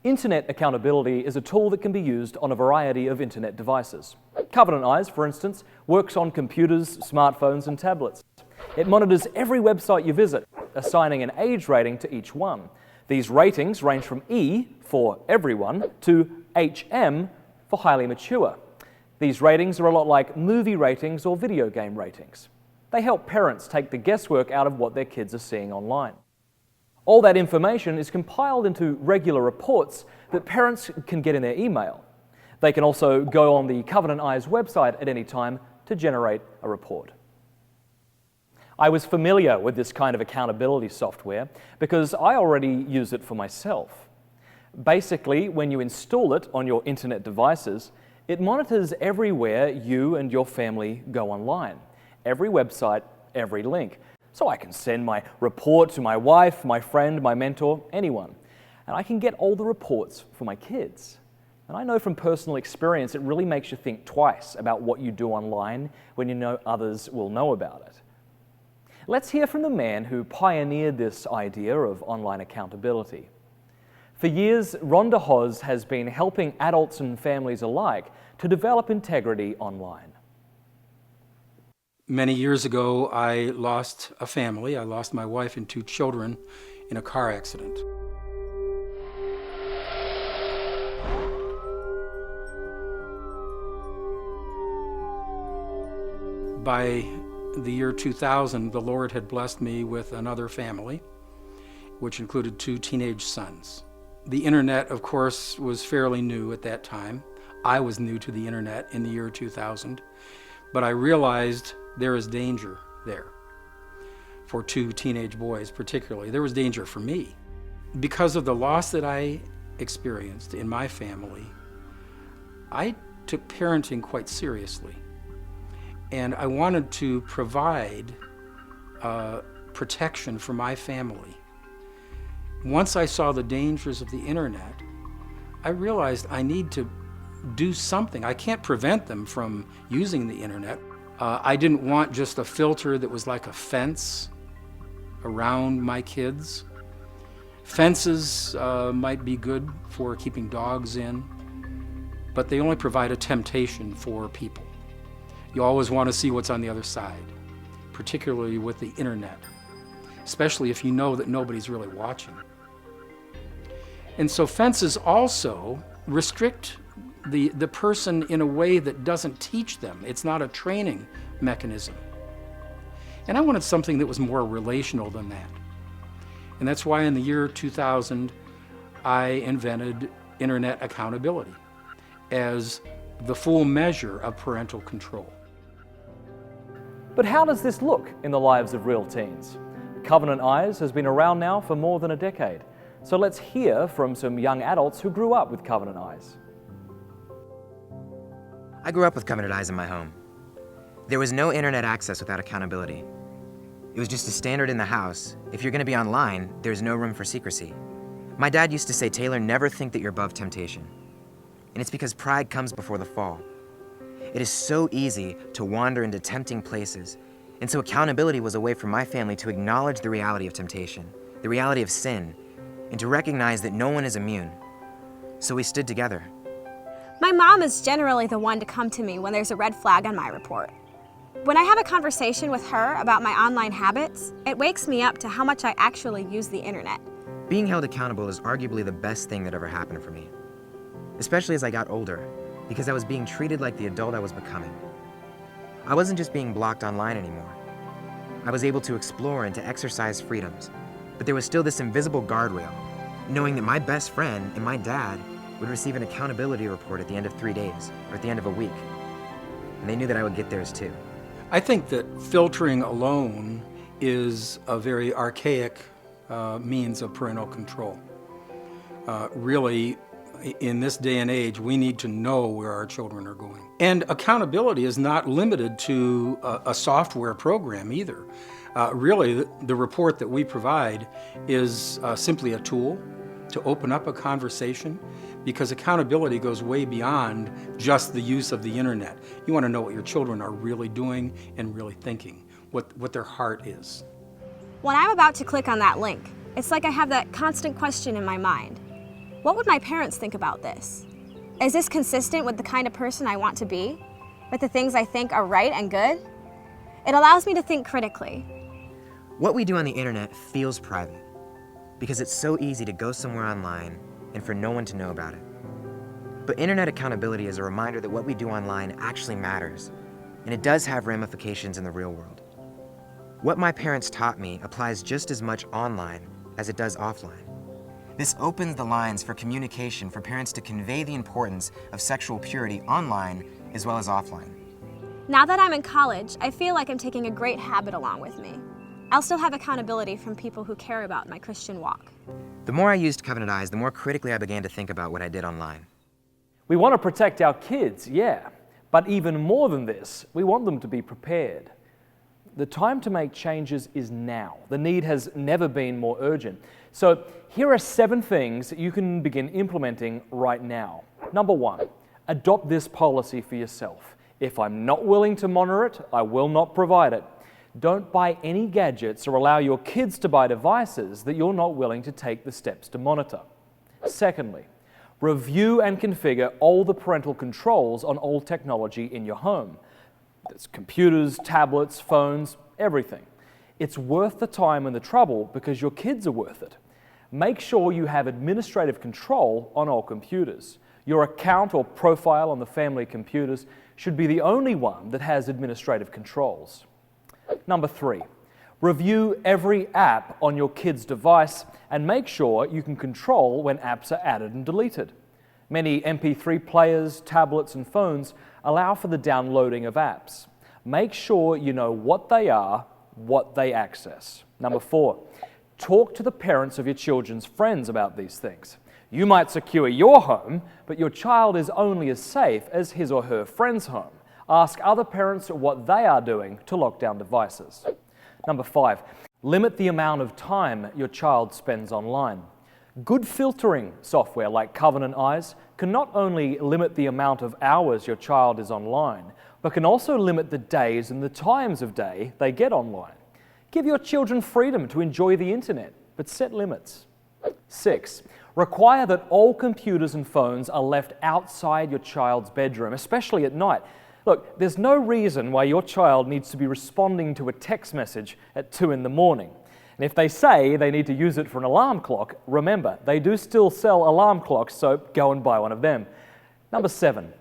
Internet accountability is a tool that can be used on a variety of internet devices. Covenant Eyes, for instance, works on computers, smartphones and tablets. It monitors every website you visit, assigning an age rating to each one. These ratings range from E, for everyone, to HM, for highly mature. These ratings are a lot like movie ratings or video game ratings. They help parents take the guesswork out of what their kids are seeing online. All that information is compiled into regular reports that parents can get in their email. They can also go on the Covenant Eyes website at any time to generate a report. I was familiar with this kind of accountability software because I already use it for myself. Basically, when you install it on your internet devices, it monitors everywhere you and your family go online, every website, every link. So I can send my report to my wife, my friend, my mentor, anyone. And I can get all the reports for my kids. And I know from personal experience it really makes you think twice about what you do online when you know others will know about it. Let's hear from the man who pioneered this idea of online accountability. For years, Rhonda Hawes has been helping adults and families alike to develop integrity online. Many years ago, I lost a family. I lost my wife and 2 children in a car accident. By the year 2000, the Lord had blessed me with another family, which included 2 teenage sons. The internet, of course, was fairly new at that time. I was new to the internet in the year 2000, but I realized there is danger there for 2 teenage boys particularly. There was danger for me. Because of the loss that I experienced in my family, I took parenting quite seriously. And I wanted to provide protection for my family. Once I saw the dangers of the internet, I realized I need to do something. I can't prevent them from using the internet. I didn't want just a filter that was like a fence around my kids. Fences might be good for keeping dogs in, but they only provide a temptation for people. You always want to see what's on the other side, particularly with the internet, especially if you know that nobody's really watching. And so fences also restrict the person in a way that doesn't teach them. It's not a training mechanism. And I wanted something that was more relational than that. And that's why in the year 2000, I invented internet accountability as the full measure of parental control. But how does this look in the lives of real teens? Covenant Eyes has been around now for more than a decade. So let's hear from some young adults who grew up with Covenant Eyes. I grew up with Covenant Eyes in my home. There was no internet access without accountability. It was just a standard in the house. If you're going to be online, there's no room for secrecy. My dad used to say, "Taylor, never think that you're above temptation." And it's because pride comes before the fall. It is so easy to wander into tempting places. And so accountability was a way for my family to acknowledge the reality of temptation, the reality of sin, and to recognize that no one is immune. So we stood together. My mom is generally the one to come to me when there's a red flag on my report. When I have a conversation with her about my online habits, it wakes me up to how much I actually use the internet. Being held accountable is arguably the best thing that ever happened for me, especially as I got older, because I was being treated like the adult I was becoming. I wasn't just being blocked online anymore. I was able to explore and to exercise freedoms, but there was still this invisible guardrail, knowing that my best friend and my dad would receive an accountability report at the end of 3 days or at the end of a week. And they knew that I would get theirs too. I think that filtering alone is a very archaic means of parental control. Really, in this day and age, we need to know where our children are going. And accountability is not limited to a software program either. Really, the report that we provide is simply a tool to open up a conversation, because accountability goes way beyond just the use of the internet. You want to know what your children are really doing and really thinking, what their heart is. When I'm about to click on that link, it's like I have that constant question in my mind. What would my parents think about this? Is this consistent with the kind of person I want to be? With the things I think are right and good? It allows me to think critically. What we do on the internet feels private because it's so easy to go somewhere online and for no one to know about it. But internet accountability is a reminder that what we do online actually matters, and it does have ramifications in the real world. What my parents taught me applies just as much online as it does offline. This opens the lines for communication for parents to convey the importance of sexual purity online as well as offline. Now that I'm in college, I feel like I'm taking a great habit along with me. I'll still have accountability from people who care about my Christian walk. The more I used Covenant Eyes, the more critically I began to think about what I did online. We want to protect our kids, yeah, but even more than this, we want them to be prepared. The time to make changes is now. The need has never been more urgent. So here are 7 things that you can begin implementing right now. Number 1, adopt this policy for yourself. If I'm not willing to monitor it, I will not provide it. Don't buy any gadgets or allow your kids to buy devices that you're not willing to take the steps to monitor. Secondly, review and configure all the parental controls on all technology in your home. That's computers, tablets, phones, everything. It's worth the time and the trouble because your kids are worth it. Make sure you have administrative control on all computers. Your account or profile on the family computers should be the only one that has administrative controls. Number 3, review every app on your kid's device and make sure you can control when apps are added and deleted. Many MP3 players, tablets, and phones allow for the downloading of apps. Make sure you know what they are, what they access. Number 4, talk to the parents of your children's friends about these things. You might secure your home, but your child is only as safe as his or her friend's home. Ask other parents what they are doing to lock down devices. Number 5, limit the amount of time your child spends online. Good filtering software like Covenant Eyes can not only limit the amount of hours your child is online, but can also limit the days and the times of day they get online. Give your children freedom to enjoy the internet, but set limits. 6, require that all computers and phones are left outside your child's bedroom, especially at night. Look, there's no reason why your child needs to be responding to a text message at 2 in the morning. And if they say they need to use it for an alarm clock, remember, they do still sell alarm clocks, so go and buy one of them. Number 7,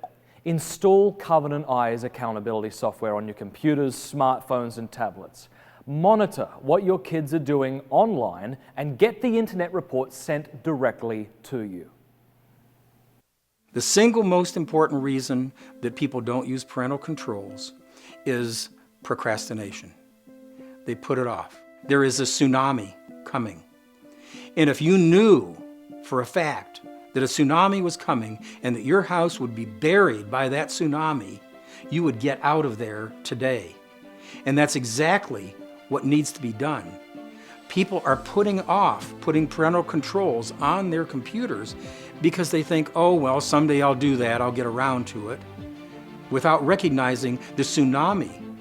install Covenant Eyes accountability software on your computers, smartphones, and tablets. Monitor what your kids are doing online and get the internet reports sent directly to you. The single most important reason that people don't use parental controls is procrastination. They put it off. There is a tsunami coming. And if you knew for a fact that a tsunami was coming and that your house would be buried by that tsunami, you would get out of there today. And that's exactly what needs to be done. People are putting parental controls on their computers because they think, oh, well, someday I'll do that, I'll get around to it, without recognizing the tsunami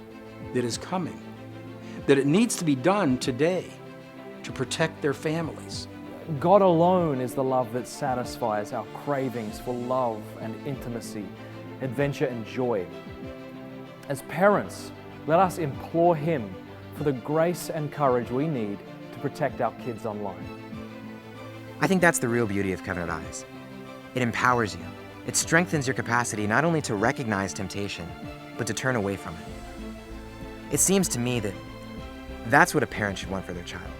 that is coming, that it needs to be done today to protect their families. God alone is the love that satisfies our cravings for love and intimacy, adventure and joy. As parents, let us implore Him for the grace and courage we need to protect our kids online. I think that's the real beauty of Covenant Eyes. It empowers you. It strengthens your capacity not only to recognize temptation, but to turn away from it. It seems to me that that's what a parent should want for their child.